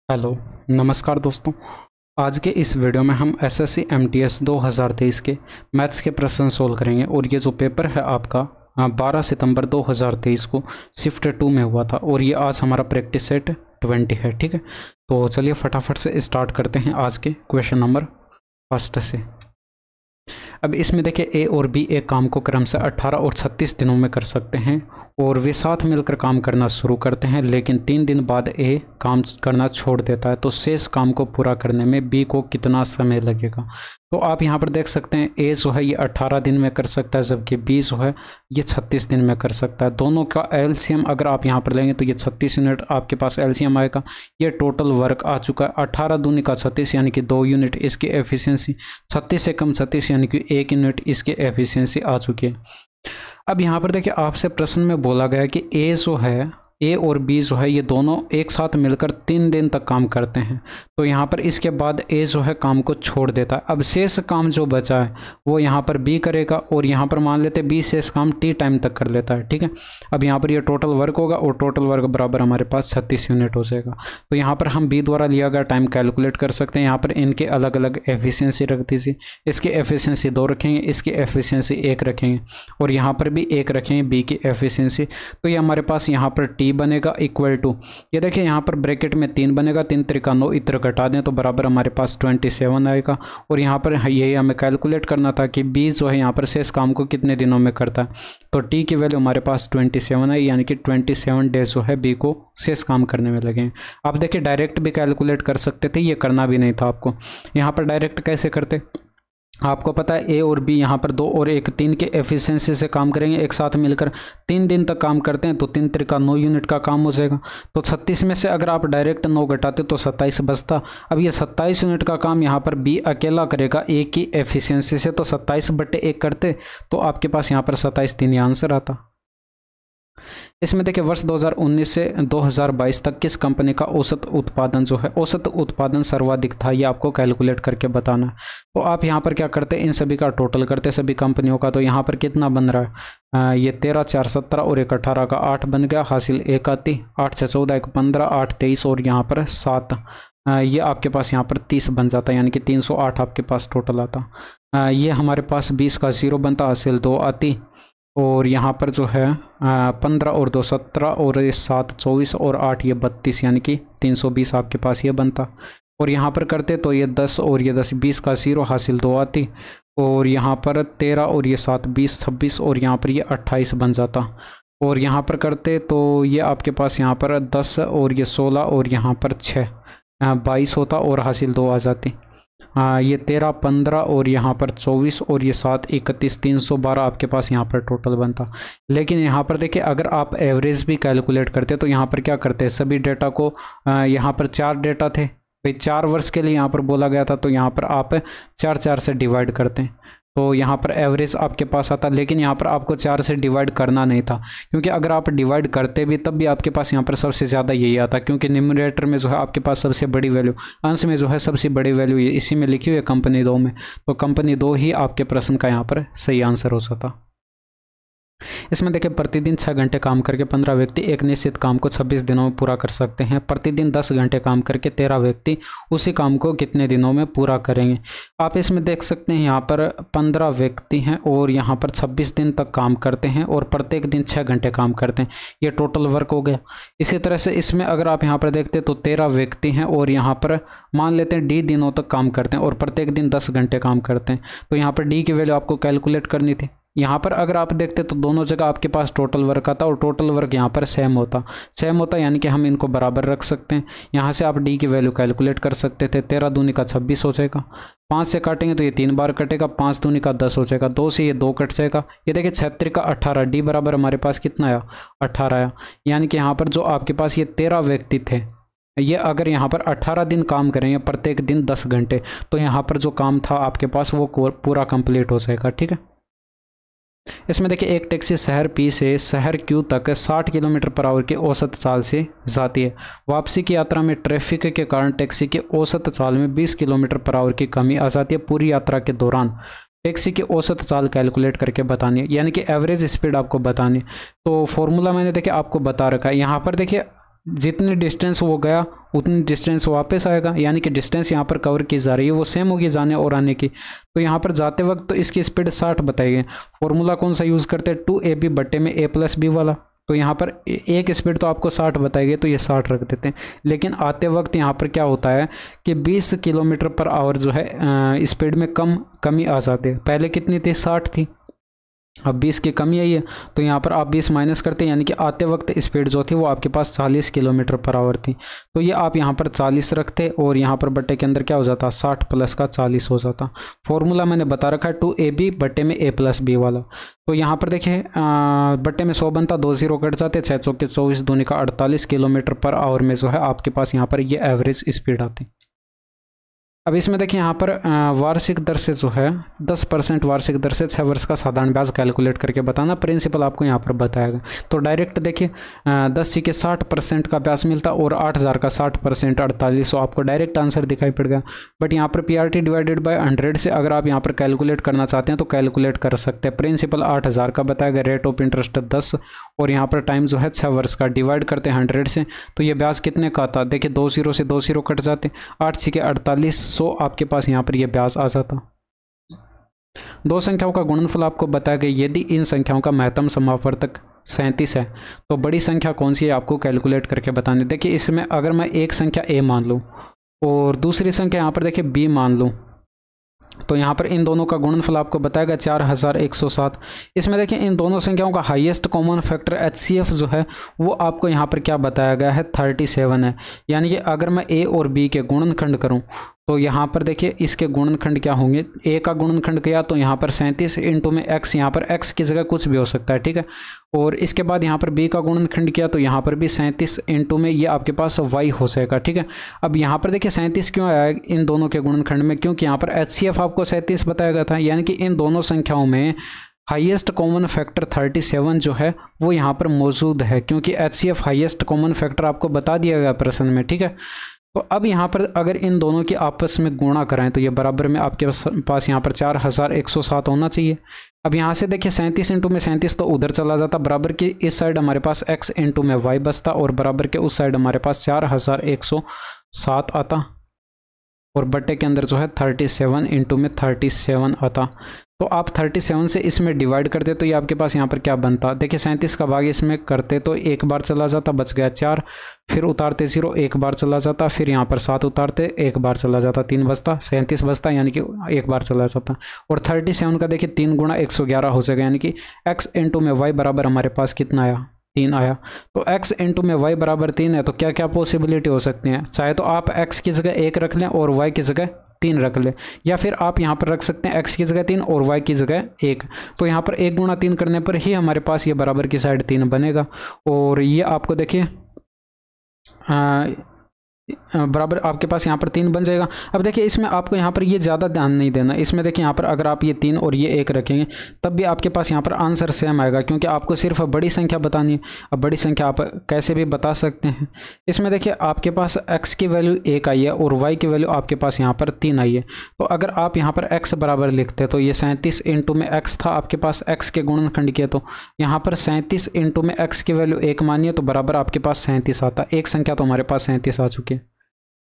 Hello, नमस्कार दोस्तों। आज के इस वीडियो में हम एसएससी एमटीएस 2023 के मैथ्स के प्रश्न सोल्व करेंगे और ये जो पेपर है आपका 12 सितंबर 2023 को शिफ्ट 2 में हुआ था और ये आज हमारा प्रैक्टिस सेट 20 है। ठीक है, तो चलिए फटाफट से स्टार्ट करते हैं आज के क्वेश्चन नंबर फर्स्ट से। अब इसमें देखिए ए और बी एक काम को क्रम से 18 और 36 दिनों में कर सकते हैं और वे साथ मिलकर काम करना शुरू करते हैं, लेकिन 3 दिन बाद ए काम करना छोड़ देता है। तो शेष काम को पूरा करने में बी को कितना समय लगेगा? तो आप यहाँ पर देख सकते हैं ए जो है ये 18 दिन में कर सकता है, जबकि बी जो है ये 36 दिन में कर सकता है। दोनों का एलसीएम अगर आप यहाँ पर लेंगे तो ये 36 यूनिट आपके पास एलसीएम आएगा। ये टोटल वर्क आ चुका है 18 दूनी का 36 यानी कि 2 यूनिट इसकी एफिशिएंसी, 36 से कम 36 यानी कि 1 यूनिट इसकी एफिशिएंसी आ चुकी है। अब यहाँ पर देखिए आपसे प्रश्न में बोला गया कि ए जो है ए और बी जो है ये दोनों एक साथ मिलकर 3 दिन तक काम करते हैं। तो यहाँ पर इसके बाद ए जो है काम को छोड़ देता है। अब शेष काम जो बचा है वो यहाँ पर बी करेगा और यहाँ पर मान लेते बी शेष काम टी टाइम तक कर लेता है। ठीक है, अब यहाँ पर ये टोटल वर्क होगा और टोटल वर्क बराबर हमारे पास 36 यूनिट हो जाएगा। तो यहाँ पर हम बी द्वारा लिया गया टाइम कैलकुलेट कर सकते हैं। यहाँ पर इनके अलग अलग एफिशिएंसी रख दीजिए। इसकी एफिशिएंसी 2 रखेंगे, इसकी एफिशिएंसी 1 रखेंगे और यहाँ पर भी 1 रखेंगे बी की एफिशिएंसी। तो ये हमारे पास यहाँ पर टी बनेगा इक्वल टू, ये देखिए यहाँ पर ब्रैकेट में 3 बनेगा, 3 त्रिका 9, इतर घटा दें तो बराबर हमारे पास 27 आएगा। और यहाँ पर यही हमें कैलकुलेट करना था कि बी जो है यहाँ पर शेष काम को कितने दिनों में करता है। तो टी की वैल्यू हमारे पास 27 आई, यानी कि 27 डेज जो है बी को शेष काम करने में लगे। आप देखिए डायरेक्ट भी कैलकुलेट कर सकते थे, ये करना भी नहीं था आपको। यहाँ पर डायरेक्ट कैसे करते, आपको पता है ए और बी यहाँ पर 2 और 1 3 के एफिशिएंसी से काम करेंगे, एक साथ मिलकर 3 दिन तक काम करते हैं तो 3 त्रिका 9 यूनिट का काम हो जाएगा। तो 36 में से अगर आप डायरेक्ट 9 घटाते तो 27 बचता। अब ये 27 यूनिट का काम यहाँ पर बी अकेला करेगा ए की एफिशिएंसी से, तो 27/1 करते तो आपके पास यहाँ पर 27 3 आंसर आता। इसमें देखिए वर्ष 2019 से 2022 तक किस कंपनी का औसत उत्पादन जो है औसत उत्पादन सर्वाधिक था, ये आपको कैलकुलेट करके बताना है। तो आप यहाँ पर क्या करते हैं, इन सभी का टोटल करते सभी कंपनियों का। तो यहाँ पर कितना बन रहा है, ये 13 4 17 और 1 18 का 8 बन गया, हासिल 1 आती, 8 6 14 1 15 8 23 और यहाँ पर 7, ये आपके पास यहाँ पर 30 बन जाता है, यानी कि 308 आपके पास टोटल आता। ये हमारे पास 20 का 0 बनता, हासिल 2 आती और यहाँ पर जो है 15 और 2 17 और ये 7 24 और 8 ये 32, यानी कि 320 आपके पास ये बनता। और यहाँ पर करते तो ये 10 और ये 10 20 का 0 हासिल 2 आती और यहाँ पर 13 और ये 7 20 26 और यहाँ पर ये 28 बन जाता। और यहाँ पर करते तो ये आपके पास यहाँ पर 10 और ये 16 और यहाँ पर 6 22 होता और हासिल 2 आ जाती। ये 13 15 और यहाँ पर 24 और ये 7 31 312 आपके पास यहाँ पर टोटल बनता। लेकिन यहाँ पर देखिए अगर आप एवरेज भी कैलकुलेट करते तो यहाँ पर क्या करते हैं, सभी डेटा को यहाँ पर 4 डेटा थे भाई, 4 वर्ष के लिए यहाँ पर बोला गया था, तो यहाँ पर आप 4 4 से डिवाइड करते हैं तो यहाँ पर एवरेज आपके पास आता। लेकिन यहाँ पर आपको 4 से डिवाइड करना नहीं था, क्योंकि अगर आप डिवाइड करते भी तब भी आपके पास यहाँ पर सबसे ज़्यादा यही आता, क्योंकि न्यूमरेटर में जो है आपके पास सबसे बड़ी वैल्यू, अंश में जो है सबसे बड़ी वैल्यू इसी में लिखी हुई है कंपनी 2 में, तो कंपनी 2 ही आपके प्रश्न का यहाँ पर सही आंसर हो सकता। इसमें देखिए प्रतिदिन 6 घंटे काम करके 15 व्यक्ति एक निश्चित काम को 26 दिनों में पूरा कर सकते हैं। प्रतिदिन 10 घंटे काम करके 13 व्यक्ति उसी काम को कितने दिनों में पूरा करेंगे? आप इसमें देख सकते हैं यहाँ पर 15 व्यक्ति हैं और यहाँ पर 26 दिन तक काम करते हैं और प्रत्येक दिन 6 घंटे काम करते हैं, ये टोटल वर्क हो गया। इसी तरह से इसमें अगर आप यहाँ पर देखते तो 13 व्यक्ति हैं और यहाँ पर मान लेते हैं डी दिनों तक काम करते हैं और प्रत्येक दिन 10 घंटे काम करते हैं, तो यहाँ पर डी की वैल्यू आपको कैलकुलेट करनी थी। यहाँ पर अगर आप देखते तो दोनों जगह आपके पास टोटल वर्क आता और टोटल वर्क यहाँ पर सेम होता, यानी कि हम इनको बराबर रख सकते हैं। यहाँ से आप डी की वैल्यू कैलकुलेट कर सकते थे। 13 दूनी का 26 हो जाएगा, 5 से काटेंगे तो ये 3 बार कटेगा, 5 दूनी का 10 हो जाएगा, 2 से ये 2 कट जाएगा, ये देखिए 76 का 18, डी बराबर हमारे पास कितना आया 18 आया। यानी कि यहाँ पर जो आपके पास ये 13 व्यक्ति थे, ये अगर यहाँ पर 18 दिन काम करेंगे प्रत्येक दिन 10 घंटे, तो यहाँ पर जो काम था आपके पास वो पूरा कंप्लीट हो जाएगा। ठीक है, इसमें देखिए एक टैक्सी शहर पी से शहर क्यू तक 60 किलोमीटर पर आवर की औसत चाल से जाती है। वापसी की यात्रा में ट्रैफिक के कारण टैक्सी की औसत चाल में 20 किलोमीटर पर आवर की कमी आ जाती है। पूरी यात्रा के दौरान टैक्सी की औसत चाल कैलकुलेट करके बतानी है, यानी कि एवरेज स्पीड आपको बतानी है। तो फॉर्मूला मैंने देखिए आपको बता रखा है। यहाँ पर देखिए जितनी डिस्टेंस वो गया उतनी डिस्टेंस वापस आएगा, यानी कि डिस्टेंस यहाँ पर कवर की जा रही है वो सेम होगी जाने और आने की। तो यहाँ पर जाते वक्त तो इसकी स्पीड 60 बताई गई। फॉर्मूला कौन सा यूज़ करते हैं, 2ab बट्टे में a प्लस बी वाला। तो यहाँ पर एक स्पीड तो आपको 60 बताई गई, तो ये 60 रख देते हैं। लेकिन आते वक्त यहाँ पर क्या होता है कि 20 किलोमीटर पर आवर जो है स्पीड में कमी आ जाती है। पहले कितनी थी, 60 थी, अब 20 की कमी आई है। तो यहाँ पर आप 20 माइनस करते हैं, यानी कि आते वक्त स्पीड जो थी वो आपके पास 40 किलोमीटर पर आवर थी। तो ये आप यहाँ पर 40 रखते और यहाँ पर बट्टे के अंदर क्या हो जाता, 60 प्लस का 40 हो जाता। फॉर्मूला मैंने बता रखा है 2ab बट्टे में a प्लस बी वाला। तो यहाँ पर देखिए बट्टे में 100 बनता, 2 0 कट जाते, 6 चौके 24 दूनी का 48 किलोमीटर पर आवर में जो है आपके पास यहाँ पर ये एवरेज स्पीड आती। अब इसमें देखिए यहाँ पर वार्षिक दर से जो है 10% वार्षिक दर से 6 वर्ष का साधारण ब्याज कैलकुलेट करके बताना। प्रिंसिपल आपको यहाँ पर बताएगा। तो डायरेक्ट देखिए 10 सी के 60% का ब्याज मिलता और 8000 का 60% 4800, आपको डायरेक्ट आंसर दिखाई पड़ेगा। बट यहाँ पर PRT डिवाइडेड बाय 100 से अगर आप यहाँ पर कैलकुलेट करना चाहते हैं तो कैलकुलेट कर सकते हैं। प्रिंसिपल 8000 का बताएगा, रेट ऑफ इंटरेस्ट 10 और यहाँ पर टाइम जो है 6 वर्ष का, डिवाइड करते हैं 100 से। तो ये ब्याज कितने का आता, देखिए 2 0 से 2 0 कट जाते, 8 सी के 4800 आपके पास यहाँ पर ये ब्याज आ जाता। दो संख्याओं का गुणनफल आपको बताया गया। यदि इन संख्याओं का महत्तम समावर्तक 37 है तो बड़ी संख्या कौन सी है आपको कैलकुलेट करके बतानी। देखिए इसमें अगर मैं एक संख्या a मान लूँ और दूसरी संख्या यहाँ पर देखिए b मान लूँ, तो यहाँ पर इन दोनों का गुणनफल आपको बताएगा 4107। इसमें देखिए इन दोनों संख्याओं का हाईएस्ट कॉमन फैक्टर HCF जो है वो आपको यहाँ पर क्या बताया गया है, 37 है। यानी कि अगर मैं a और b के गुणनखंड करूँ तो यहाँ पर देखिए इसके गुणनखंड क्या होंगे, a का गुणनखंड किया तो यहाँ पर 37 इंटू में x, यहाँ पर x की जगह कुछ भी हो सकता है, ठीक है। और इसके बाद यहाँ पर b का गुणनखंड किया तो यहाँ पर भी 37 इंटू में ये आपके पास y हो जाएगा, ठीक है। अब यहाँ पर देखिए 37 क्यों आया इन दोनों के गुणनखंड में, क्योंकि यहाँ पर HCF आपको 37 बताया गया था। यानी कि इन दोनों संख्याओं में हाईएस्ट कॉमन फैक्टर 37 जो है वो यहाँ पर मौजूद है, क्योंकि HCF हाईएस्ट कॉमन फैक्टर आपको बता दिया गया प्रश्न में, ठीक है। तो अब यहाँ पर अगर इन दोनों की आपस में गुणा कराएं तो ये बराबर में आपके पास यहाँ पर 4107 होना चाहिए। अब यहाँ से देखिए 37 इंटू में 37 तो उधर चला जाता, बराबर की इस साइड हमारे पास x इंटू में y बचता और बराबर के उस साइड हमारे पास 4107 आता और बट्टे के अंदर जो है 37 इंटू में 37 आता। तो आप 37 से इसमें डिवाइड करते तो ये आपके पास यहाँ पर क्या बनता, देखिए 37 का भाग इसमें करते तो एक बार चला जाता, बच गया 4, फिर उतारते 0 एक बार चला जाता, फिर यहाँ पर 7 उतारते एक बार चला जाता, 3 बचता, 37 बचता यानी कि एक बार चला जाता। और 37 का देखिए 3 गुणा 111 हो जाएगा, यानी कि x इंटू में y बराबर हमारे पास कितना आया, 3 आया। तो x इंटू में y बराबर 3 है, तो क्या क्या पॉसिबिलिटी हो सकती हैं, चाहे तो आप x की जगह 1 रख लें और y की जगह 3 रख लें, या फिर आप यहाँ पर रख सकते हैं x की जगह 3 और y की जगह 1। तो यहाँ पर 1 गुणा 3 करने पर ही हमारे पास ये बराबर की साइड 3 बनेगा और ये आपको देखिए बराबर आपके पास यहाँ पर 3 बन जाएगा। अब देखिए इसमें आपको यहाँ पर ये ज़्यादा ध्यान नहीं देना, इसमें देखिए यहाँ पर अगर आप ये 3 और ये 1 रखेंगे तब भी आपके पास यहाँ पर आंसर सेम आएगा, क्योंकि आपको सिर्फ बड़ी संख्या बतानी है। अब बड़ी संख्या आप कैसे भी बता सकते हैं। इसमें देखिए आपके पास x की वैल्यू 1 आई है और y की वैल्यू आपके पास यहाँ पर 3 आई है। तो अगर आप यहाँ पर x बराबर लिखते तो ये 37 इंटू में x था आपके पास, x के गुणनखंड किया तो यहाँ पर 37 इंटू में x की वैल्यू 1 मानिए तो बराबर आपके पास 37 आता। एक संख्या तो हमारे पास 37 आ चुकी है,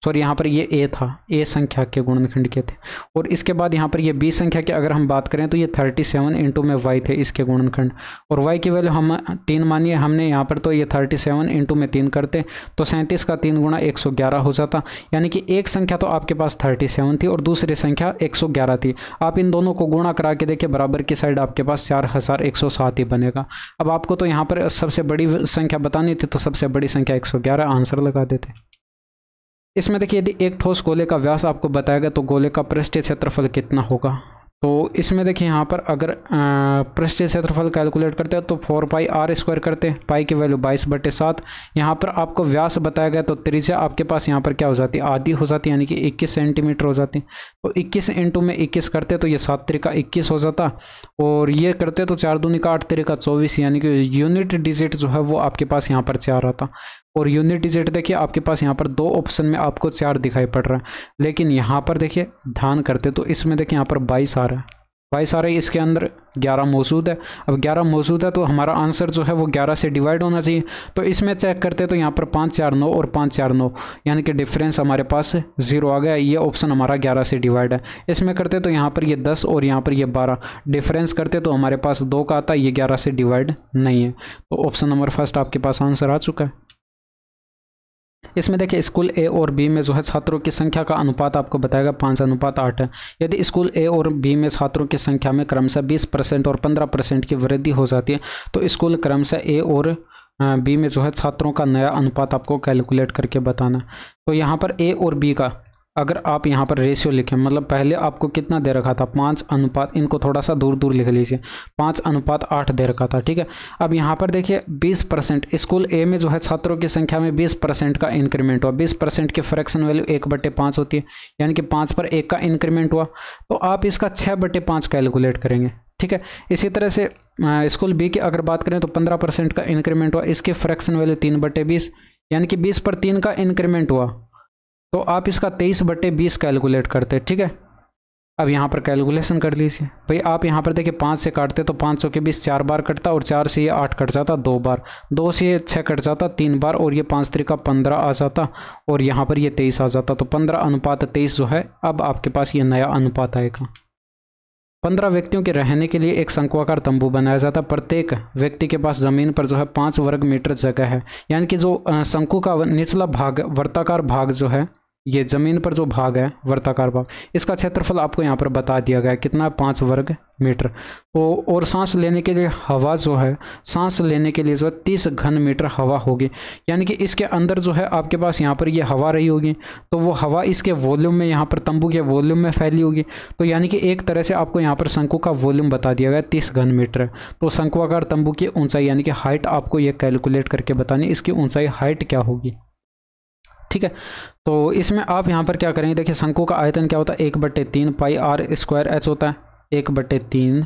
सॉरी यहाँ पर ये a था, a संख्या के गुणनखंड के थे। और इसके बाद यहाँ पर ये b संख्या की अगर हम बात करें तो ये 37 इंटू में y थे इसके गुणनखंड, और y की वैल्यू हम 3 मानिए हमने यहाँ पर, तो ये 37 इंटू में 3 करते तो 37 का 3 गुणा 111 हो जाता। यानी कि एक संख्या तो आपके पास 37 थी और दूसरी संख्या 111 थी। आप इन दोनों को गुणा करा के देखिए बराबर की साइड आपके पास 4107 ही बनेगा। अब आपको तो यहाँ पर सबसे बड़ी संख्या बतानी थी तो सबसे बड़ी संख्या 111 आंसर लगा देते। इसमें देखिए यदि एक ठोस गोले का व्यास आपको बताएगा तो गोले का पृष्ठीय क्षेत्रफल कितना होगा। तो इसमें देखिए यहाँ पर अगर पृष्ठीय क्षेत्रफल कैलकुलेट करते हैं तो 4πr² करते हैं, पाई की वैल्यू 22/7। यहाँ पर आपको व्यास बताया गया तो त्रिज्या आपके पास यहाँ पर क्या हो जाती है, आधी हो जाती है, यानी कि 21 सेंटीमीटर हो जाती है। तो 21 इंटू में 21 करते तो ये 7 त्रिका 21 हो जाता, और ये करते तो 4 दूनी का 8 त्रिका 24, यानी कि यूनिट डिजिट जो है वो आपके पास यहाँ पर 4 आता। और यूनिट डिजिट देखिए आपके पास यहाँ पर 2 ऑप्शन में आपको 4 दिखाई पड़ रहा है, लेकिन यहाँ पर देखिए ध्यान करते तो इसमें देखिए यहाँ पर 22 आ रहा है वाई सारे इसके अंदर 11 मौजूद है। अब 11 मौजूद है तो हमारा आंसर जो है वो 11 से डिवाइड होना चाहिए। तो इसमें चेक करते तो यहाँ पर 5 4 9 और 5 4 9 यानी कि डिफरेंस हमारे पास 0 आ गया। ये ऑप्शन हमारा 11 से डिवाइड है। इसमें करते तो यहाँ पर ये 10 और यहाँ पर ये 12 डिफरेंस करते तो हमारे पास 2 का आता, ये 11 से डिवाइड नहीं है। तो ऑप्शन नंबर फर्स्ट आपके पास आंसर आ चुका है। इसमें देखिए स्कूल ए और बी में जो है छात्रों की संख्या का अनुपात आपको बताएगा 5:8 है। यदि स्कूल ए और बी में छात्रों की संख्या में क्रमशः 20% और 15% की वृद्धि हो जाती है तो स्कूल क्रमशः ए और बी में जो है छात्रों का नया अनुपात आपको कैलकुलेट करके बताना। तो यहाँ पर ए और बी का अगर आप यहाँ पर रेशियो लिखें, मतलब पहले आपको कितना दे रखा था 5:, इनको थोड़ा सा दूर दूर लिख लीजिए, 5:8 दे रखा था, ठीक है। अब यहाँ पर देखिए 20% स्कूल ए में जो है छात्रों की संख्या में 20% का इंक्रीमेंट हुआ। 20% की फ्रैक्शन वैल्यू 1/5 होती है, यानी कि 5 पर 1 का इंक्रीमेंट हुआ। तो आप इसका 6/5 कैलकुलेट करेंगे, ठीक है। इसी तरह से स्कूल बी की अगर बात करें तो 15% का इंक्रीमेंट हुआ, इसकी फ्रैक्शन वैल्यू 3/20 यानी कि 20 पर 3 का इंक्रीमेंट हुआ। तो आप इसका 23/20 कैलकुलेट करते, ठीक है। अब यहाँ पर कैलकुलेशन कर लीजिए भाई। आप यहाँ पर देखिए 5 से काटते तो 500 के 20 4 बार कटता और 4 से ये 8 कट जाता 2 बार, 2 से ये 6 कट जाता 3 बार और ये 5 3 15 आ जाता और यहाँ पर ये 23 आ जाता। तो 15:23 जो है अब आपके पास ये नया अनुपात आएगा। 15 व्यक्तियों के रहने के लिए एक शंक्वाकार तंबू बनाया जाता है। प्रत्येक व्यक्ति के पास ज़मीन पर जो है 5 वर्ग मीटर जगह है, यानी कि जो शंकु का निचला भाग वर्ताकार भाग जो है, ये ज़मीन पर जो भाग है वर्ताकार भाग, इसका क्षेत्रफल आपको यहाँ पर बता दिया गया है कितना, 5 वर्ग मीटर। तो और सांस लेने के लिए हवा जो है, सांस लेने के लिए जो है 30 घन मीटर हवा होगी, यानी कि इसके अंदर जो है आपके पास यहाँ पर ये हवा रही होगी। तो वो हवा इसके वॉल्यूम में, यहाँ पर तंबू के वॉल्यूम में फैली होगी। तो यानी कि एक तरह से आपको यहाँ पर शंकु का वॉल्यूम बता दिया गया 30 घन मीटर है। तो शंक्वाकार तंबू की ऊंचाई यानी कि हाइट आपको ये कैलकुलेट करके बतानी, इसकी ऊंचाई हाइट क्या होगी, ठीक है। तो इसमें आप यहाँ पर क्या करेंगे, देखिए शंकु का आयतन क्या होता है 1/3 पाई आर स्क्वायर एच होता है, 1/3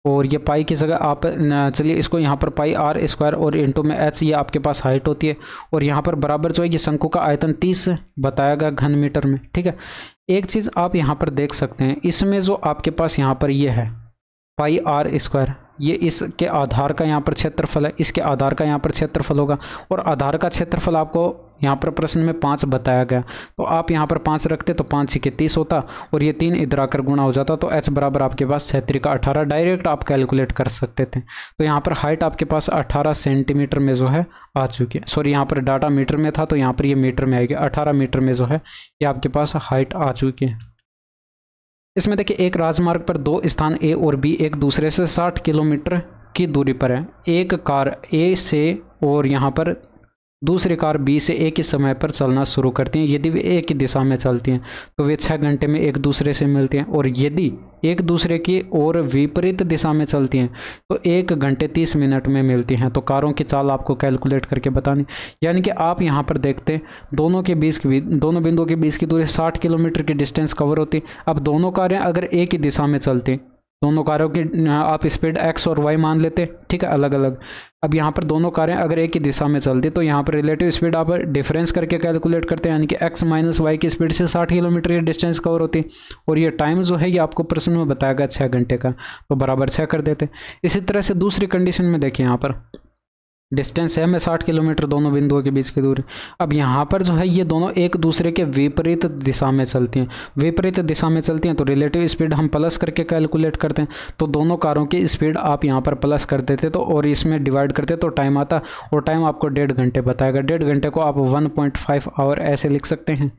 और ये पाई की जगह आप चलिए इसको यहाँ पर पाई आर स्क्वायर और इंटू में एच, ये आपके पास हाइट होती है और यहाँ पर बराबर जो है ये शंकु का आयतन 30 बताया गया घन मीटर में, ठीक है। एक चीज़ आप यहाँ पर देख सकते हैं, इसमें जो आपके पास यहाँ पर ये है पाई आर स्क्वायर, ये इसके आधार का यहाँ पर क्षेत्रफल है, इसके आधार का यहाँ पर क्षेत्रफल होगा और आधार का क्षेत्रफल आपको यहाँ पर प्रश्न में 5 बताया गया। तो आप यहाँ पर 5 रखते तो 5 6 30 होता और ये 3 इधर आकर गुणा हो जाता। तो h बराबर आपके पास 6 का 18 डायरेक्ट आप कैलकुलेट कर सकते थे। तो यहाँ पर हाइट आपके पास 18 सेंटीमीटर में जो है आ चुकी है। सॉरी, यहाँ पर डाटा मीटर में था तो यहाँ पर ये मीटर में आएगी, 18 मीटर में जो है ये आपके पास हाइट आ चुकी है। इसमें देखिए एक राजमार्ग पर 2 स्थान ए और बी एक दूसरे से 60 किलोमीटर की दूरी पर है। एक कार ए से और यहाँ पर दूसरी कार बी से एक ही समय पर चलना शुरू करती हैं। यदि वे एक ही दिशा में चलती हैं तो वे 6 घंटे में एक दूसरे से मिलती हैं, और यदि एक दूसरे की ओर विपरीत दिशा में चलती हैं तो 1 घंटे 30 मिनट में मिलती हैं। तो कारों की चाल आपको कैलकुलेट करके बतानी, यानी कि आप यहाँ पर देखते दोनों बिंदुओं के बीच की दूरी 60 किलोमीटर की डिस्टेंस कवर होती। अब दोनों कारें अगर एक ही दिशा में चलती, दोनों कारों की आप स्पीड x और y मान लेते, ठीक है, अलग अलग। अब यहाँ पर दोनों कारें अगर एक ही दिशा में चलती तो यहाँ पर रिलेटिव स्पीड आप डिफरेंस करके कैलकुलेट करते हैं, यानी कि x माइनस वाई की स्पीड से 60 किलोमीटर की डिस्टेंस कवर होती। और ये टाइम जो है ये आपको प्रश्न में बताया गया 6 घंटे का, तो बराबर 6 कर देते। इसी तरह से दूसरी कंडीशन में देखिए, यहाँ पर डिस्टेंस है 60 किलोमीटर दोनों बिंदुओं के बीच की दूरी। अब यहाँ पर जो है ये दोनों एक दूसरे के विपरीत दिशा में चलती हैं, विपरीत दिशा में चलती हैं तो रिलेटिव स्पीड हम प्लस करके कैलकुलेट करते हैं। तो दोनों कारों की स्पीड आप यहाँ पर प्लस कर देते तो और इसमें डिवाइड करते तो टाइम आता, और टाइम आपको 1.5 घंटे बताएगा। 1.5 घंटे को आप 1.5 आवर ऐसे लिख सकते हैं,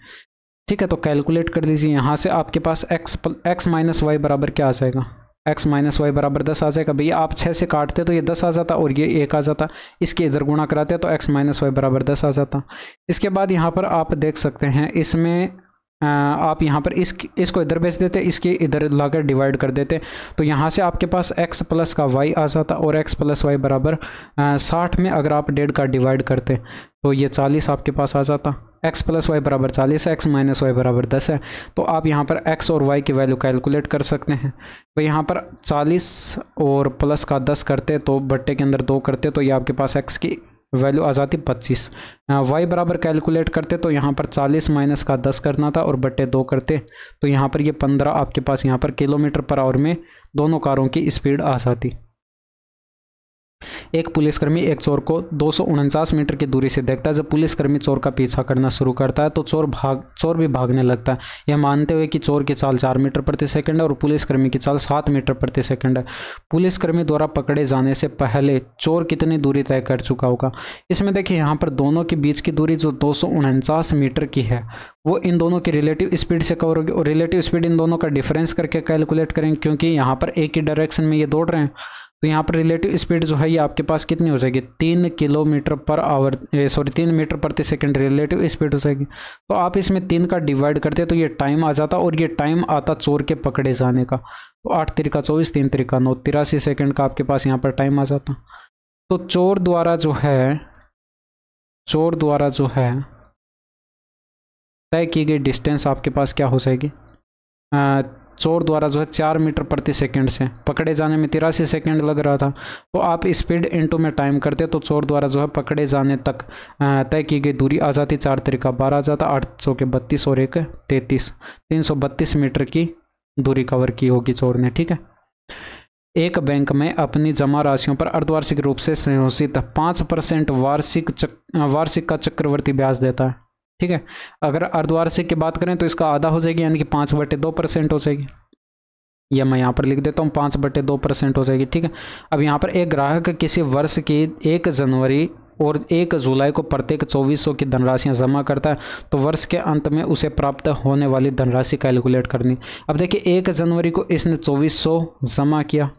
ठीक है। तो कैलकुलेट कर लीजिए, यहाँ से आपके पास x माइनस वाई बराबर क्या आ जाएगा, x माइनस वाई बराबर 10 आ जाएगा। भैया आप 6 से काटते तो ये 10 आ जाता और ये 1 आ जाता, इसके इधर गुणा कराते तो x माइनस वाई बराबर 10 आ जाता। इसके बाद यहाँ पर आप देख सकते हैं, इसमें आप यहाँ पर इसको इधर भेज देते, इसके इधर लाकर डिवाइड कर देते तो यहाँ से आपके पास x प्लस का y आ जाता, और x प्लस वाई बराबर 60 में अगर आप 1.5 का डिवाइड करते तो ये 40 आपके पास आ जाता। x प्लस वाई बराबर 40 है, x माइनस वाई बराबर 10 है। तो आप यहाँ पर x और y की वैल्यू कैलकुलेट कर सकते हैं। तो यहाँ पर 40 और प्लस का 10 करते तो बट्टे के अंदर 2 करते तो ये आपके पास x की वैल्यू आ जाती 25। वाई बराबर कैलकुलेट करते तो यहाँ पर 40 माइनस का 10 करना था और बट्टे 2 करते तो यहाँ पर ये 15 आपके पास यहाँ पर किलोमीटर पर आवर में दोनों कारों की स्पीड आ जाती। एक पुलिसकर्मी एक चोर को 249 मीटर की दूरी से देखता है। जब पुलिसकर्मी चोर का पीछा करना शुरू करता है तो चोर भी भागने लगता है, यह मानते हुए कि चोर की चाल 4 मीटर प्रति सेकंड है और पुलिसकर्मी की चाल 7 मीटर प्रति सेकंड है। पुलिसकर्मी द्वारा पकड़े जाने से पहले चोर कितनी दूरी तय कर चुका होगा। इसमें देखिए यहाँ पर दोनों के बीच की दूरी जो 249 मीटर की है वो इन दोनों की रिलेटिव स्पीड से कवर होगी और रिलेटिव स्पीड इन दोनों का डिफरेंस करके कैलकुलेट करेंगे, क्योंकि यहाँ पर एक ही डायरेक्शन में ये दौड़ रहे हैं। तो यहाँ पर रिलेटिव स्पीड जो है ये आपके पास कितनी हो जाएगी, 3 किलोमीटर पर आवर 3 मीटर प्रति सेकंड रिलेटिव स्पीड हो जाएगी। तो आप इसमें 3 का डिवाइड करते तो ये टाइम आ जाता और ये टाइम आता चोर के पकड़े जाने का। तो 8 तिरिका 24, 3 तिरिका 9, 83 सेकंड का आपके पास यहाँ पर टाइम आ जाता। तो चोर द्वारा जो है तय की गई डिस्टेंस आपके पास क्या हो जाएगी, चोर द्वारा जो है 4 मीटर प्रति सेकंड से पकड़े जाने में 83 सेकंड लग रहा था। तो आप स्पीड इनटू में टाइम करते तो चोर द्वारा जो है पकड़े जाने तक तय की गई दूरी आ जाती, 4 तिरिका 12 आ जाता, 8 चौके 32 और 1 33, 332 मीटर की दूरी कवर की होगी चोर ने। ठीक है, एक बैंक में अपनी जमा राशियों पर अर्धवार्षिक रूप से संयोजित 5% वार्षिक का चक्रवर्ती ब्याज देता है। ठीक है, अगर अर्धवार्षिक की बात करें तो इसका आधा हो जाएगी, यानी कि 5/2% हो जाएगी। यह मैं यहाँ पर लिख देता हूँ, 5/2% हो जाएगी। ठीक है, अब यहाँ पर एक ग्राहक किसी वर्ष की 1 जनवरी और 1 जुलाई को प्रत्येक 2400 की धनराशियाँ जमा करता है तो वर्ष के अंत में उसे प्राप्त होने वाली धनराशि कैलकुलेट करनी। अब देखिए 1 जनवरी को इसने 2400 जमा किया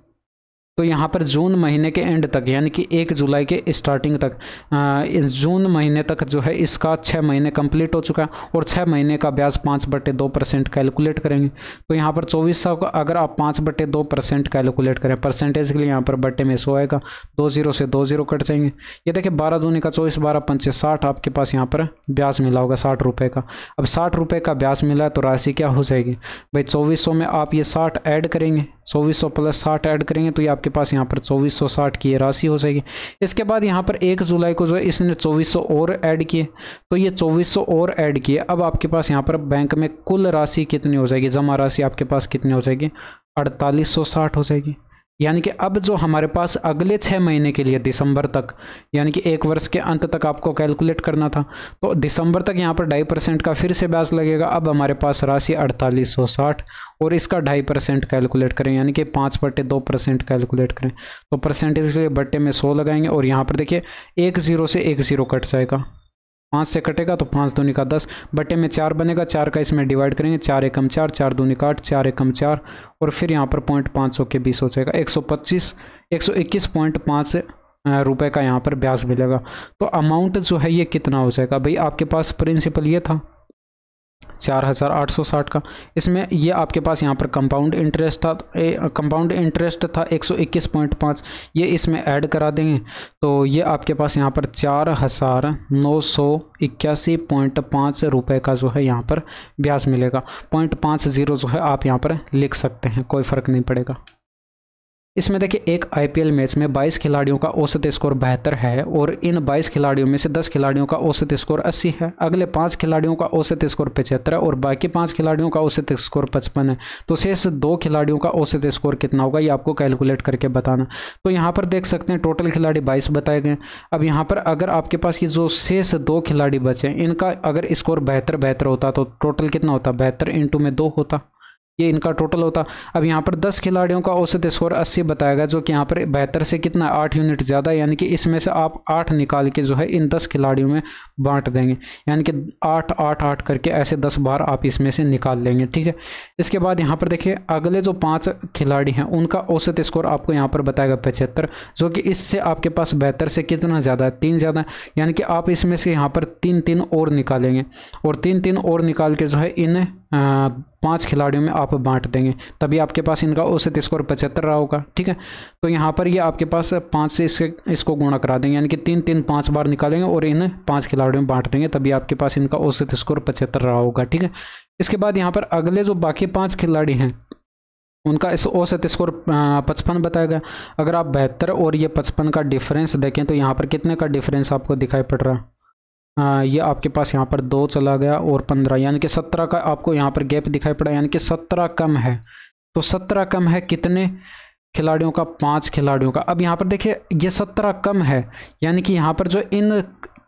तो यहाँ पर जून महीने के एंड तक यानी कि 1 जुलाई के स्टार्टिंग तक जून महीने तक जो है इसका 6 महीने कंप्लीट हो चुका है और 6 महीने का ब्याज 5/2% कैलकुलेट करेंगे। तो यहाँ पर 2400 का अगर आप 5/2% कैलकुलेट करें परसेंटेज के लिए यहाँ पर बट्टे में 100 आएगा, 2 0 से 2 0 कट जाएंगे। ये देखिए 12 दूनी का 24, 12 पंचे 60 आपके पास यहाँ पर ब्याज मिला होगा 60 रुपये का। अब 60 रुपये का ब्याज मिला है तो राशि क्या हो जाएगी भाई, 2400 में आप ये 60 ऐड करेंगे, 2400 प्लस 60 ऐड करेंगे तो ये आपके पास यहाँ पर 2460 की राशि हो जाएगी। इसके बाद यहाँ पर 1 जुलाई को जो है इसने 2400 और ऐड किए तो ये 2400 और ऐड किए। अब आपके पास यहाँ पर बैंक में कुल राशि कितनी हो जाएगी, जमा राशि आपके पास कितनी हो जाएगी, 4860 हो जाएगी। यानी कि अब जो हमारे पास अगले 6 महीने के लिए दिसंबर तक यानी कि 1 वर्ष के अंत तक आपको कैलकुलेट करना था तो दिसंबर तक यहाँ पर 2.5% का फिर से ब्याज लगेगा। अब हमारे पास राशि 4860 और इसका 2.5% कैलकुलेट करें यानी कि 5/2% कैलकुलेट करें तो परसेंटेज के लिए बट्टे में 100 लगाएंगे और यहाँ पर देखिए 1 0 से 1 0 कट जाएगा, 5 से कटेगा तो 5 दूनी का 10, बट्टे में 4 बनेगा, 4 का इसमें डिवाइड करेंगे, 4 एकम 4, 4 दूनी का 8, 4 एकम 4 और फिर यहाँ पर 0.5 के 20 हो जाएगा, 121.5 रुपये का यहाँ पर ब्याज मिलेगा। तो अमाउंट जो है ये कितना हो जाएगा भाई, आपके पास प्रिंसिपल ये था 4860 का, इसमें ये आपके पास यहाँ पर कंपाउंड इंटरेस्ट था 121.5, ये इसमें ऐड करा देंगे तो ये आपके पास यहाँ पर 4981.5 रुपये का जो है यहाँ पर ब्याज मिलेगा। 0.50 जो है आप यहाँ पर लिख सकते हैं, कोई फ़र्क नहीं पड़ेगा। इसमें देखिए एक आईपीएल मैच में 22 खिलाड़ियों का औसत स्कोर 72 है और इन 22 खिलाड़ियों में से 10 खिलाड़ियों का औसत स्कोर 80 है, अगले 5 खिलाड़ियों का औसत स्कोर 75 है और बाकी 5 खिलाड़ियों का औसत स्कोर 55 है। तो शेष 2 खिलाड़ियों का औसत स्कोर कितना होगा ये आपको कैलकुलेट करके बताना। तो यहाँ पर देख सकते हैं टोटल खिलाड़ी 22 बताए गए। अब यहाँ पर अगर आपके पास ये जो शेष 2 खिलाड़ी बचे इनका अगर स्कोर 72 होता तो टोटल कितना होता, 72 इंटू में 2 होता, ये इनका टोटल होता। अब यहाँ पर 10 खिलाड़ियों का औसत स्कोर 80 बताया गया जो कि यहाँ पर 72 से कितना 8 यूनिट ज़्यादा, यानी कि इसमें से आप 8 निकाल के जो है इन 10 खिलाड़ियों में बांट देंगे, यानी कि 8 8 8 करके ऐसे 10 बार आप इसमें से निकाल लेंगे। ठीक है, इसके बाद यहाँ पर देखिए अगले जो 5 खिलाड़ी हैं उनका औसत स्कोर आपको यहाँ पर बताएगा 75, जो कि इससे आपके पास 72 से कितना ज़्यादा है, 3 ज़्यादा है, यानी कि आप इसमें से यहाँ पर 3 और निकालेंगे और 3 और निकाल के जो है इन 5 खिलाड़ियों में आप बांट देंगे, तभी आपके पास इनका औसत स्कोर 75 रहा होगा। ठीक है, तो यहाँ पर ये आपके पास 5 से इसको गुणा करा देंगे, यानी कि 3 5 बार निकालेंगे और इन 5 खिलाड़ियों में बांट देंगे, तभी आपके पास इनका औसत स्कोर 75 रहा होगा। ठीक है, इसके बाद यहाँ पर अगले जो बाकी 5 खिलाड़ी हैं उनका इस औसत स्कोर 55 बताया गया। अगर आप 72 और ये 55 का डिफरेंस देखें तो यहाँ पर कितने का डिफरेंस आपको दिखाई पड़ रहा है? ये आपके पास यहाँ पर 2 चला गया और 15, यानी कि 17 का आपको यहाँ पर गैप दिखाई पड़ा, यानी कि 17 कम है। तो 17 कम है कितने खिलाड़ियों का? 5 खिलाड़ियों का। अब यहाँ पर देखिए ये 17 कम है, यानी कि यहाँ पर जो इन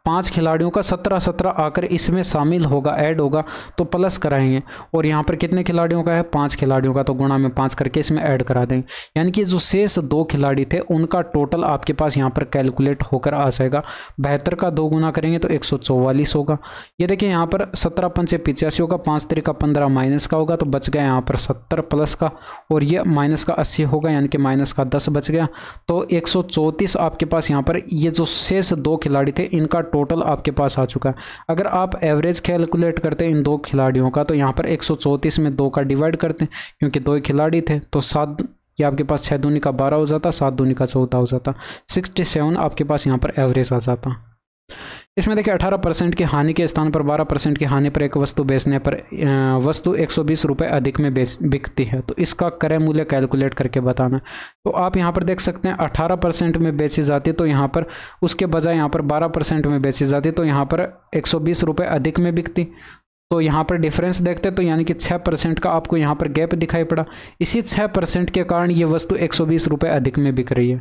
5 खिलाड़ियों का 17 आकर इसमें शामिल होगा, ऐड होगा, तो प्लस कराएंगे। और यहाँ पर कितने खिलाड़ियों का है? 5 खिलाड़ियों का, तो गुणा में 5 करके इसमें ऐड करा देंगे। यानी कि जो शेष 2 खिलाड़ी थे उनका टोटल आपके पास यहाँ पर कैलकुलेट होकर आ जाएगा। 72 का 2 गुना करेंगे तो 144 होगा। ये देखिए यहाँ पर 17 पंचे 85 होगा, 5 3 का 15 माइनस का होगा, तो बच गया यहाँ पर 70 प्लस का, और ये माइनस का 80 होगा, यानी कि माइनस का 10 बच गया। तो 134 आपके पास यहाँ पर ये जो शेष 2 खिलाड़ी थे इनका टोटल आपके पास आ चुका है। अगर आप एवरेज कैलकुलेट करते हैं इन 2 खिलाड़ियों का, तो यहाँ पर 134 में 2 का डिवाइड करते हैं, क्योंकि 2 खिलाड़ी थे, तो 7, ये आपके पास 6 दूनी का 12 हो जाता, 7 दूनी का 14 हो जाता, 67 आपके पास यहाँ पर एवरेज आ जाता। इसमें देखिए 18% की हानि के स्थान पर 12% की हानि पर एक वस्तु बेचने पर वस्तु 120 रुपये अधिक में बिकती है, तो इसका क्रय मूल्य कैलकुलेट करके बताना। तो आप यहाँ पर देख सकते हैं 18% में बेची जाती है, तो यहाँ पर उसके बजाय यहाँ पर 12% में बेची जाती, तो यहाँ पर 120 रुपये अधिक में बिकती। तो यहाँ पर डिफरेंस देखते हैं, तो यानी कि 6% का आपको यहाँ पर गैप दिखाई पड़ा। इसी 6% के कारण ये वस्तु 120 रुपये अधिक में बिक रही है।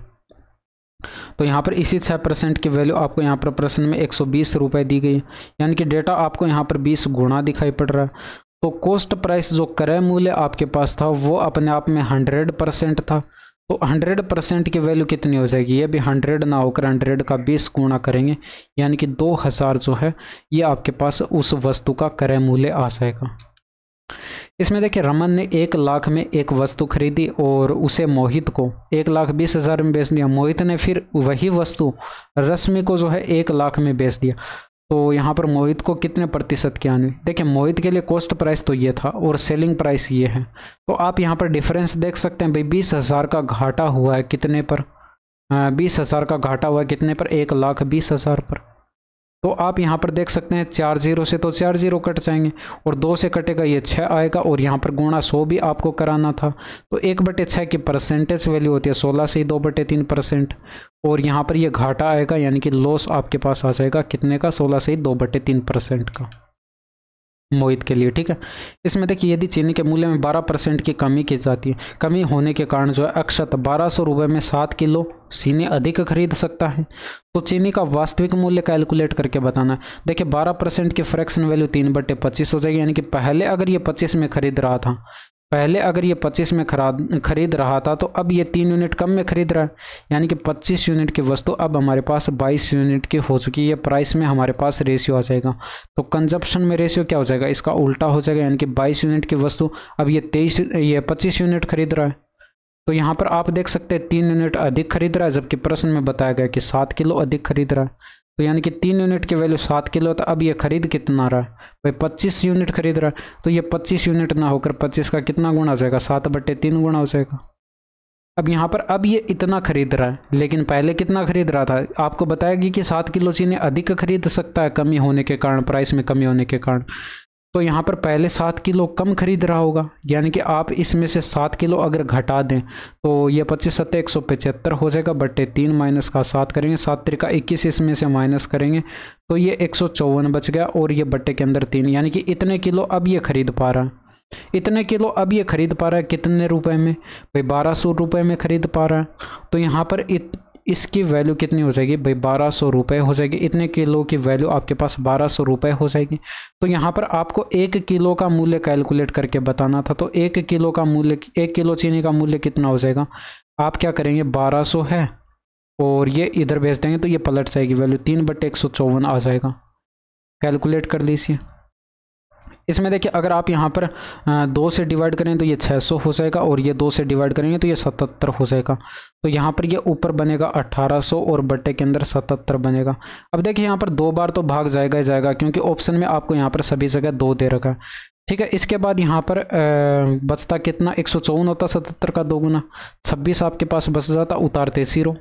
तो यहाँ पर इसी 6% की वैल्यू आपको यहाँ पर प्रश्न में 120 रुपये दी गई है, यानी कि डेटा आपको यहाँ पर 20 गुना दिखाई पड़ रहा है। तो कॉस्ट प्राइस जो क्रय मूल्य आपके पास था वो अपने आप में 100% था, तो 100% की वैल्यू कितनी हो जाएगी? ये भी 100 ना होकर 100 का 20 गुना करेंगे, यानी कि 2000 जो है ये आपके पास उस वस्तु का क्रय मूल्य आ जाएगा। इसमें देखिए रमन ने 1 लाख में एक वस्तु खरीदी और उसे मोहित को 1,20,000 में बेच दिया। मोहित ने फिर वही वस्तु रश्मि को जो है 1 लाख में बेच दिया। तो यहाँ पर मोहित को कितने प्रतिशत की हानि? देखिए मोहित के लिए कॉस्ट प्राइस तो ये था और सेलिंग प्राइस ये है, तो आप यहाँ पर डिफरेंस देख सकते हैं भाई 20,000 का घाटा हुआ है कितने पर? 20,000 का घाटा हुआ है कितने पर? 1,20,000 पर। तो आप यहाँ पर देख सकते हैं 4 0 से तो 4 0 कट जाएंगे और 2 से कटेगा ये 6 आएगा, और यहाँ पर गुणा 100 भी आपको कराना था। तो 1/6 की परसेंटेज वैल्यू होती है 16 से 2/3%, और यहाँ पर ये घाटा आएगा, यानी कि लॉस आपके पास आ जाएगा कितने का? 16 से 2/3% का मोहित के लिए। ठीक है, इसमें देखिए यदि चीनी के मूल्य में 12% की कमी की जाती है, कमी होने के कारण जो है अक्षत 1200 रुपये में 7 किलो चीनी अधिक खरीद सकता है। तो चीनी का वास्तविक मूल्य कैलकुलेट करके बताना है। देखिए 12% की फ्रैक्शन वैल्यू 3/25 हो जाएगी, यानी कि पहले अगर ये 25 में खरीद रहा था, पहले अगर ये 25 में खरीद रहा था, तो अब ये 3 यूनिट कम में खरीद रहा है, यानी कि 25 यूनिट की वस्तु अब हमारे पास 22 यूनिट की हो चुकी है। ये प्राइस में हमारे पास रेशियो आ जाएगा। तो कंजप्शन में रेशियो क्या हो जाएगा? इसका उल्टा हो जाएगा, यानी कि 22 यूनिट की वस्तु अब ये 25 यूनिट खरीद रहा है। तो यहाँ पर आप देख सकते हैं 3 यूनिट अधिक खरीद रहा है, जबकि प्रश्न में बताया गया कि 7 किलो अधिक खरीद रहा है। तो यानी कि 3 यूनिट की वैल्यू 7 किलो, तो अब ये खरीद कितना रहा है भाई? 25 यूनिट खरीद रहा है। तो ये 25 यूनिट ना होकर 25 का कितना गुना हो जाएगा? 7/3 गुना हो जाएगा। अब यहाँ पर अब ये इतना खरीद रहा है, लेकिन पहले कितना खरीद रहा था? आपको बताएगी कि 7 किलो चीनी अधिक खरीद सकता है कमी होने के कारण, प्राइस में कमी होने के कारण। तो यहाँ पर पहले 7 किलो कम खरीद रहा होगा, यानी कि आप इसमें से 7 किलो अगर घटा दें तो ये 25 × 175 हो जाएगा, /3 माइनस का 7 करेंगे, 7 × 21 इसमें से माइनस करेंगे, तो ये 154 बच गया, और ये बट्टे के अंदर 3, यानी कि इतने किलो अब ये खरीद पा रहा है। इतने किलो अब ये खरीद पा रहा है कितने रुपए में भाई? 1200 रुपये में खरीद पा रहा है। तो यहाँ पर इसकी वैल्यू कितनी हो जाएगी भाई? 1200 रुपये हो जाएगी। इतने किलो की वैल्यू आपके पास 1200 रुपये हो जाएगी। तो यहाँ पर आपको 1 किलो का मूल्य कैलकुलेट करके बताना था। तो 1 किलो का मूल्य, 1 किलो चीनी का मूल्य कितना हो जाएगा? आप क्या करेंगे? 1200 है और ये इधर भेज देंगे तो ये पलट जाएगी वैल्यू, 3/154 आ जाएगा। कैलकुलेट कर लीजिए। इसमें देखिए अगर आप यहाँ पर 2 से डिवाइड करें तो ये 600 हो जाएगा, और ये 2 से डिवाइड करेंगे तो ये 77 हो जाएगा। तो यहाँ पर ये ऊपर बनेगा 1800 और बट्टे के अंदर 77 बनेगा। अब देखिए यहाँ पर 2 बार तो भाग जाएगा ही जाएगा, क्योंकि ऑप्शन में आपको यहाँ पर सभी जगह 2 दे रखा है। ठीक है, इसके बाद यहाँ पर बचता कितना? 154 होता 77 का 2 गुना, 26 आपके पास बच जाता, उतारते 0।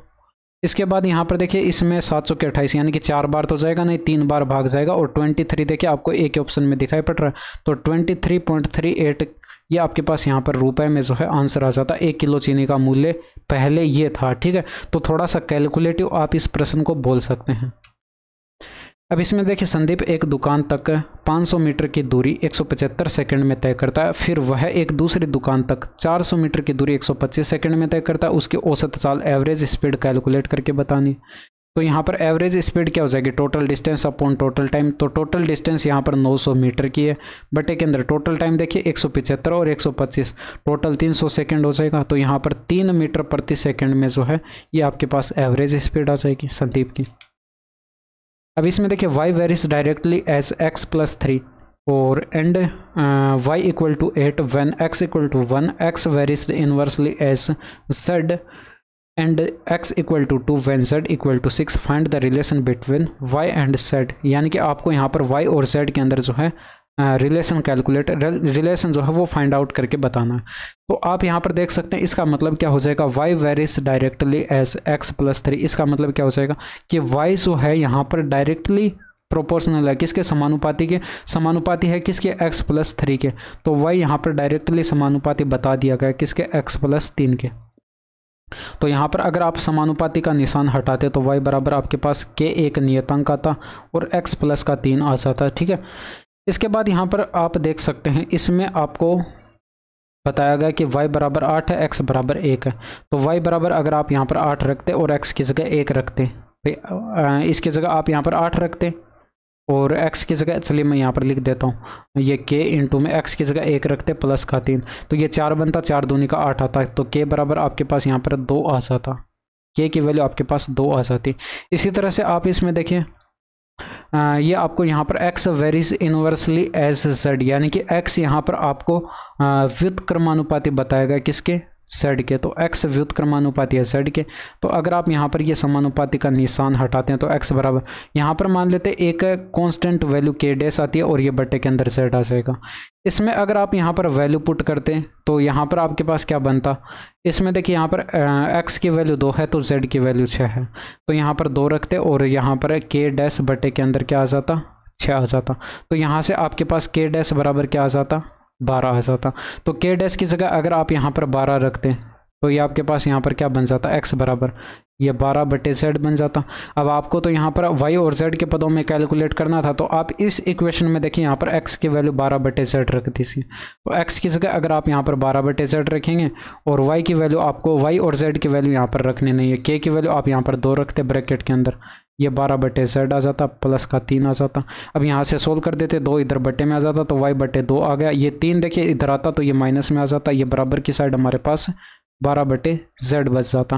इसके बाद यहाँ पर देखिए इसमें 700 के 28 यानी कि 4 बार तो जाएगा नहीं, 3 बार भाग जाएगा। और 23 देखिए आपको एक ही ऑप्शन में दिखाई पड़ रहा है, तो 23.38 ये आपके पास यहाँ पर रुपए में जो है आंसर आ जाता है। 1 किलो चीनी का मूल्य पहले ये था, ठीक है। तो थोड़ा सा कैलकुलेटिव आप इस प्रश्न को बोल सकते हैं। अब इसमें देखिए संदीप एक दुकान तक 500 मीटर की दूरी 175 सेकंड में तय करता है, फिर वह एक दूसरी दुकान तक 400 मीटर की दूरी 125 सेकंड में तय करता है। उसकी औसत चाल एवरेज स्पीड कैलकुलेट करके बतानी। तो यहाँ पर एवरेज स्पीड क्या हो जाएगी, total distance upon total time. तो टोटल डिस्टेंस यहाँ पर 900 मीटर की है, बटे के अंदर टोटल टाइम देखिए 175 और 125, टोटल 300 सेकंड हो जाएगा। तो यहाँ पर 3 मीटर प्रति सेकंड में जो है ये आपके पास एवरेज स्पीड आ जाएगी संदीप की। अब इसमें देखिए y varies directly as x+3 और and y equal to 8 when x equal to 1, x varies inversely as z and x equal to 2 when z equal to 6। Find the relation between y and z, यानी कि आपको यहाँ पर y और z के अंदर जो है रिलेशन रिलेशन जो है वो फाइंड आउट करके बताना है। तो आप यहाँ पर देख सकते हैं इसका मतलब क्या हो जाएगा, y varies directly as x+3। इसका मतलब क्या हो जाएगा कि y जो है यहाँ पर डायरेक्टली प्रोपोर्शनल है किसके, समानुपाती के, समानुपाती है किसके, x+3 के। तो y यहाँ पर डायरेक्टली समानुपाती बता दिया गया किसके, x+3 के। तो यहाँ पर अगर आप समानुपाती का निशान हटाते तो y बराबर आपके पास k एक नियतांक आता और x+ का 3 आ जाता, ठीक है। इसके बाद यहाँ पर आप देख सकते हैं इसमें आपको बताया गया कि y बराबर 8 है, x बराबर 1 है। तो y बराबर अगर आप यहाँ पर 8 रखते और x की जगह 1 रखते, इसकी जगह आप यहाँ पर 8 रखते और x की जगह, चलिए मैं यहाँ पर लिख देता हूँ, ये k इंटू में x की जगह 1 रखते प्लस का 3, तो ये 4 बनता, 4 दूनी का 8 आता है। तो k बराबर आपके पास यहाँ पर 2 आ जाता, k की वैल्यू आपके पास 2 आ जाती। इसी तरह से आप इसमें देखिए ये आपको यहाँ पर x varies inversely as z, यानी कि x यहाँ पर आपको व्युत्क्रमानुपाती बताएगा किसके, z के। तो x व्युत्क्रमानुपाती है z के। तो अगर आप यहाँ पर ये समानुपाती का निशान हटाते हैं तो x बराबर यहाँ पर मान लेते हैं एक कांस्टेंट वैल्यू k डैश आती है और ये बट्टे के अंदर z आ जाएगा। इसमें अगर आप यहाँ पर वैल्यू पुट करते हैं तो यहाँ पर आपके पास क्या बनता, इसमें देखिए यहाँ पर x की वैल्यू 2 है तो z की वैल्यू 6 है, तो यहाँ पर 2 रखते और यहाँ पर k डैश बट्टे के अंदर क्या आ जाता, 6 आ जाता। तो यहाँ से आपके पास k डैश बराबर क्या आ जाता, 12 आ जाता। तो k डैश की जगह अगर आप यहाँ पर 12 रखते हैं तो ये आपके पास यहाँ पर क्या बन जाता, x बराबर ये 12/z बन जाता। अब आपको तो यहाँ पर y और z के पदों में कैलकुलेट करना था, तो आप इस इक्वेशन में देखिए यहाँ पर x की वैल्यू 12/z रख दीजिए। तो x की जगह अगर आप यहाँ पर 12/z रखेंगे और y की वैल्यू आपको y और z की वैल्यू यहाँ पर रखनी नहीं है, k की वैल्यू आप यहाँ पर 2 रखते ब्रैकेट के अंदर, ये 12/z आ जाता प्लस का 3 आ जाता। अब यहाँ से सोल्व कर देते, 2 इधर बट्टे में आ जाता तो y/2 आ गया, ये 3 देखिए इधर आता तो ये माइनस में आ जाता, ये बराबर की साइड हमारे पास 12/z बच जाता।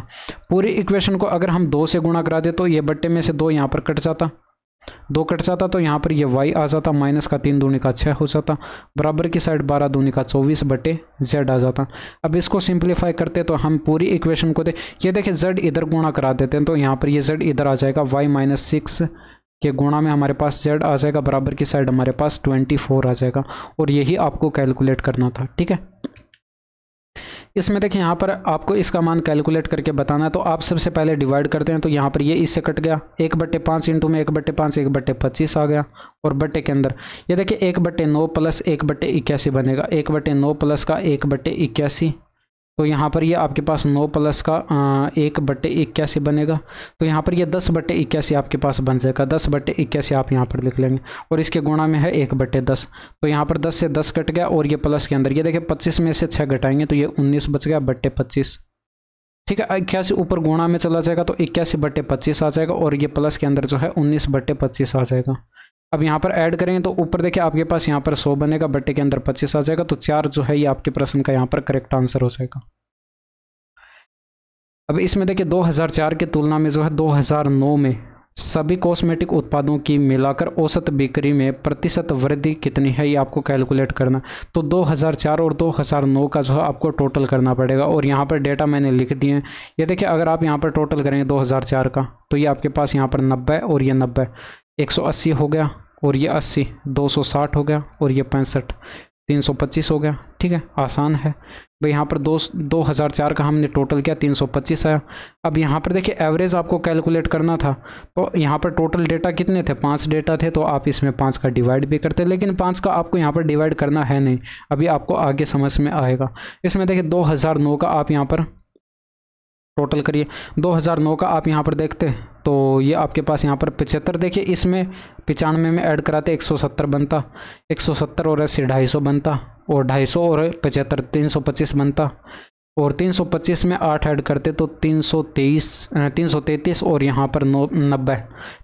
पूरी इक्वेशन को अगर हम 2 से गुणा करा दे तो ये बट्टे में से 2 यहाँ पर कट जाता, 2 कट जाता तो यहाँ पर ये y आ जाता, माइनस का 3 दूनी का 6 हो जाता, बराबर की साइड 12 दूनी का 24/z आ जाता। अब इसको सिंप्लीफाई करते तो हम पूरी इक्वेशन को ये देखिए z इधर गुणा करा देते हैं तो यहाँ पर ये z इधर आ जाएगा, y-6 के गुणा में हमारे पास z आ जाएगा, बराबर की साइड हमारे पास 24 आ जाएगा। और यही आपको कैलकुलेट करना था, ठीक है। इसमें देखिए यहाँ पर आपको इसका मान कैलकुलेट करके बताना है, तो आप सबसे पहले डिवाइड करते हैं तो यहाँ पर ये इससे कट गया, 1/5 इंटू में 1/5 1/25 आ गया और बट्टे के अंदर ये देखिए 1/9 प्लस 1/81 बनेगा, 1/9 प्लस का 1/81, तो यहाँ पर ये आपके पास 9 प्लस का 1/81 बनेगा। तो यहाँ पर ये 10/81 आपके पास बन जाएगा, 10/81 आप यहाँ पर लिख लेंगे और इसके गुणा में है 1/10। तो यहाँ पर 10 से 10 कट गया और ये प्लस के अंदर ये देखिए 25 में से 6 घटाएंगे तो ये 19 बच गया बट्टे 25, ठीक है। 81 ऊपर गुणा में चला जाएगा तो 81/25 आ जाएगा और ये प्लस के अंदर जो है 19/25 आ जाएगा। अब यहाँ पर ऐड करेंगे तो ऊपर देखिए आपके पास यहाँ पर 100 बनेगा, बट्टे के अंदर 25 आ जाएगा, तो 4 जो है ये आपके प्रश्न का यहाँ पर करेक्ट आंसर हो जाएगा। अब इसमें देखिए 2004 की तुलना में जो है 2009 में सभी कॉस्मेटिक उत्पादों की मिलाकर औसत बिक्री में प्रतिशत वृद्धि कितनी है, ये आपको कैलकुलेट करना। तो 2004 और 2009 का जो है आपको टोटल करना पड़ेगा और यहाँ पर डेटा मैंने लिख दिए हैं। ये देखिए अगर आप यहाँ पर टोटल करेंगे 2004 का तो ये आपके पास यहाँ पर 90 और ये 90 180 हो गया और ये 80 260 हो गया और ये 65, 325 हो गया। ठीक है, आसान है भाई। यहाँ पर 2004 का हमने टोटल किया, 325 आया। अब यहाँ पर देखिए एवरेज आपको कैलकुलेट करना था, तो यहाँ पर टोटल डेटा कितने थे, 5 डेटा थे, तो आप इसमें 5 का डिवाइड भी करते, लेकिन 5 का आपको यहाँ पर डिवाइड करना है नहीं, अभी आपको आगे समझ में आएगा। इसमें देखिए 2009 का आप यहाँ पर टोटल करिए, 2009 का आप यहाँ पर देखते तो ये आपके पास यहाँ पर 75, देखिए इसमें 95 में ऐड कराते 170 बनता, 170 और 80 250 बनता, और 250 और 75 325 बनता, और 325 में 8 ऐड करते तो 333 और यहाँ पर 90,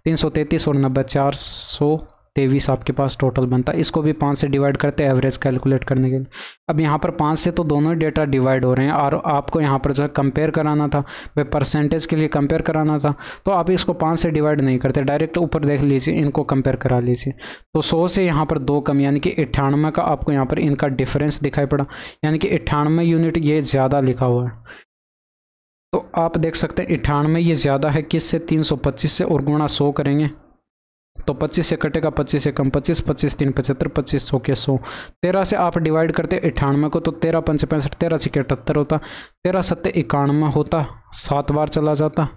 333 और 90 423 आपके पास टोटल बनता। इसको भी 5 से डिवाइड करते एवरेज कैलकुलेट करने के लिए। अब यहाँ पर 5 से तो दोनों ही डेटा डिवाइड हो रहे हैं, और आपको यहाँ पर जो है कंपेयर कराना था, वे परसेंटेज के लिए कंपेयर कराना था, तो आप इसको 5 से डिवाइड नहीं करते, डायरेक्ट ऊपर देख लीजिए, इनको कंपेयर करा लीजिए। तो 100 से यहाँ पर 2 कम, यानी कि 98 का आपको यहाँ पर इनका डिफरेंस दिखाई पड़ा, यानी कि 98 यूनिट ये ज़्यादा लिखा हुआ है। तो आप देख सकते हैं 98 ये ज़्यादा है किससे, 325 से, और गुणा 100 करेंगे तो 25 से कटेगा, 25 से कम 25, 25 3 75, 25 100 के 100। 13 से आप डिवाइड करते 98 को, तो 13 5 65, 13 6 78 होता, 13 7 91 होता, 7 बार चला जाता,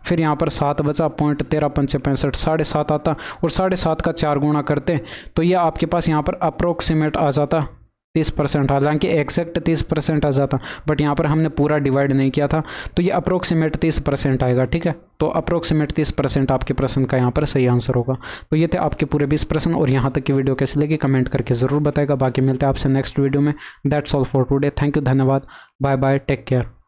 फिर यहाँ पर 7 बचा, पॉइंट 13 5 65, 7.5 आता, और 7.5 का 4 गुणा करते तो ये आपके पास यहाँ पर अप्रोक्सीमेट आ जाता 30%, हालांकि एक्जैक्ट 30% आ जाता, बट यहाँ पर हमने पूरा डिवाइड नहीं किया था, तो ये अप्रोक्सीमेट 30% आएगा। ठीक है, तो अप्रोक्सीमेट 30% आपके प्रश्न का यहाँ पर सही आंसर होगा। तो ये थे आपके पूरे 20 प्रश्न, और यहाँ तक की वीडियो कैसी लगी कमेंट करके ज़रूर बताएगा। बाकी मिलते हैं आपसे नेक्स्ट वीडियो में। That's all for today. Thank you, धन्यवाद, बाय बाय, टेक केयर।